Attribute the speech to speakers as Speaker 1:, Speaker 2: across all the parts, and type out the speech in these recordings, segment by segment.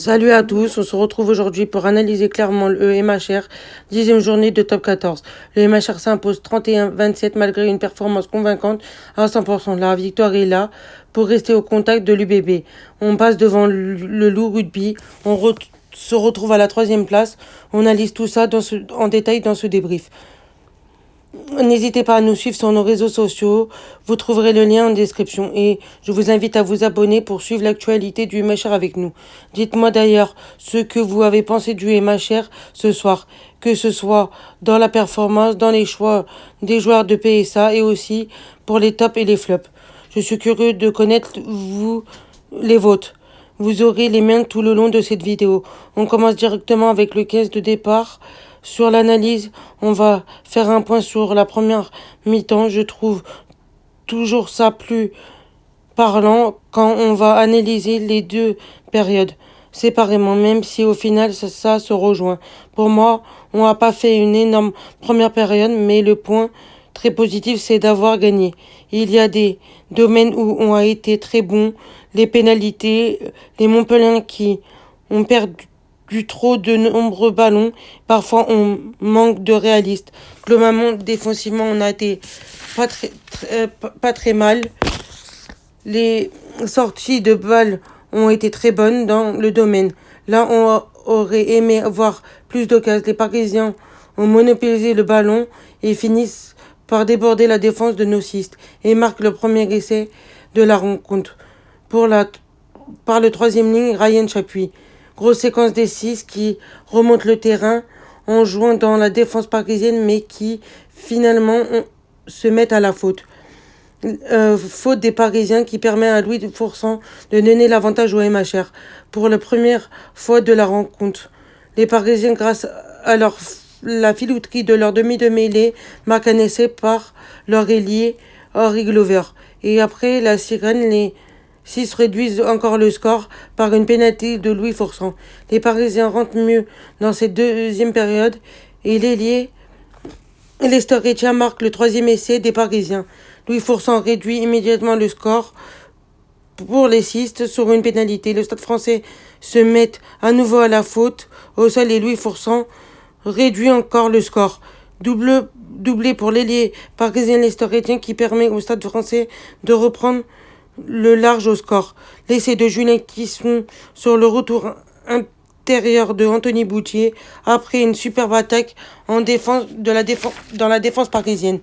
Speaker 1: Salut à tous, on se retrouve aujourd'hui pour analyser clairement le MHR, 10e journée de top 14. Le MHR s'impose 31-27 malgré une performance convaincante à 100%. La victoire est là pour rester au contact de l'UBB. On passe devant le Loup Rugby, se retrouve à la 3e place. On analyse tout ça en détail dans ce débrief. N'hésitez pas à nous suivre sur nos réseaux sociaux, vous trouverez le lien en description et je vous invite à vous abonner pour suivre l'actualité du MHR avec nous. Dites-moi d'ailleurs ce que vous avez pensé du MHR ce soir, que ce soit dans la performance, dans les choix des joueurs de PSA et aussi pour les tops et les flops. Je suis curieux de connaître les vôtres. Vous aurez les miens tout le long de cette vidéo. On commence directement avec le 15 de départ. Sur l'analyse, on va faire un point sur la première mi-temps. Je trouve toujours ça plus parlant quand on va analyser les deux périodes séparément, même si au final ça se rejoint. Pour moi, on n'a pas fait une énorme première période, mais le point très positif, c'est d'avoir gagné. Il y a des domaines où on a été très bon, les pénalités, les Montpellier qui ont perdu trop de nombreux ballons. Parfois, on manque de réalistes. Globalement, défensivement, on a été pas très mal. Les sorties de balles ont été très bonnes dans le domaine. Là, on aurait aimé avoir plus d'occasions. Les Parisiens ont monopolisé le ballon et finissent par déborder la défense de nos cistes et marquent le premier essai de la rencontre. Par le 3e ligne, Ryan Chapuis. Grosse séquence des 6 qui remontent le terrain en jouant dans la défense parisienne, mais qui finalement se mettent à la faute. Faute des Parisiens qui permet à Louis Foursan de donner l'avantage au MHR pour la première fois de la rencontre. Les Parisiens, grâce à la filouterie de leur demi de mêlée, marquent un essai par leur ailier Henri Glover. Et après la sirène, les 6 réduisent encore le score par une pénalité de Louis Foursan. Les Parisiens rentrent mieux dans cette deuxième période et l'ailier Lester Etienne marque le 3e essai des Parisiens. Louis Foursan réduit immédiatement le score pour les cistes sur une pénalité. Le Stade français se met à nouveau à la faute au sol et Louis Foursan réduit encore le score. Doublé pour l'ailier parisien Lester Etienne qui permet au Stade français de reprendre le large au score. L'essai de Julien Clisson sur le retour intérieur de Anthony Boutier après une superbe attaque dans la défense parisienne.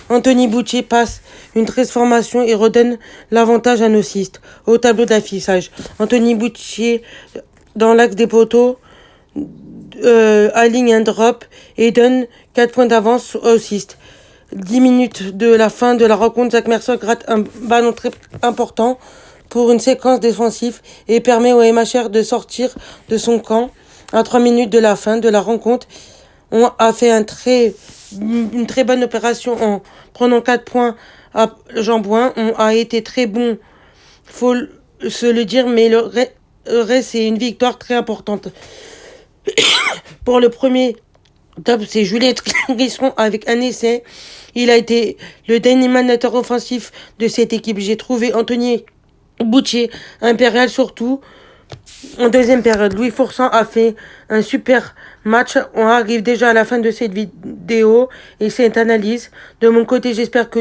Speaker 1: Anthony Boutier passe une transformation et redonne l'avantage à nos cistes au tableau d'affichage. Anthony Boutier dans l'axe des poteaux aligne un drop et donne 4 points d'avance aux cistes. 10 minutes de la fin de la rencontre, Zach Mercer gratte un ballon très important pour une séquence défensive et permet au MHR de sortir de son camp. À 3 minutes de la fin de la rencontre, on a fait une très bonne opération en prenant 4 points à Jean-Bouin. On a été très bon, faut se le dire, mais le reste, c'est une victoire très importante. Pour le premier top, c'est Juliette Clisson avec un essai. Il a été le dernier manateur offensif de cette équipe. J'ai trouvé Anthony Boutier impérial surtout. En deuxième période, Louis Foursan a fait un super match. On arrive déjà à la fin de cette vidéo et cette analyse. De mon côté, j'espère que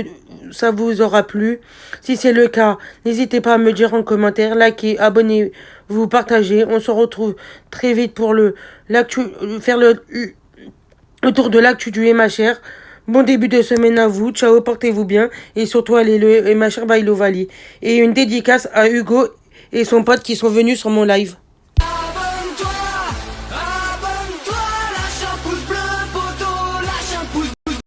Speaker 1: ça vous aura plu. Si c'est le cas, n'hésitez pas à me dire en commentaire, likez, abonnez-vous, partagez. On se retrouve très vite pour faire le tour de l'actu du MHR. Bon début de semaine à vous. Ciao, portez-vous bien. Et surtout, allez le MHR by Lovali. Et une dédicace à Hugo et son pote qui sont venus sur mon live.